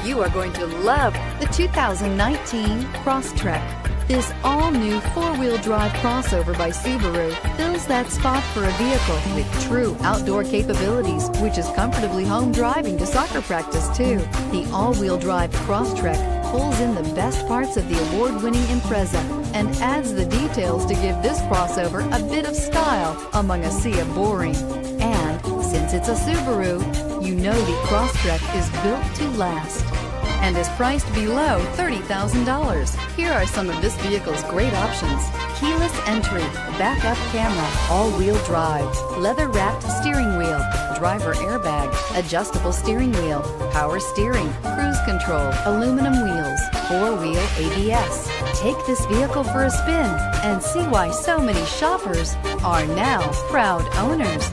You are going to love the 2019 Crosstrek. This all-new four-wheel drive crossover by Subaru fills that spot for a vehicle with true outdoor capabilities, which is comfortably home driving to soccer practice too. The all-wheel drive Crosstrek pulls in the best parts of the award-winning Impreza and adds the details to give this crossover a bit of style among a sea of boring. And since it's a Subaru, you know the Crosstrek is built to last and is priced below $30,000. Here are some of this vehicle's great options: keyless entry, backup camera, all-wheel drive, leather-wrapped steering wheel, driver airbag, adjustable steering wheel, power steering, cruise control, aluminum wheels, four-wheel ABS. Take this vehicle for a spin and see why so many shoppers are now proud owners.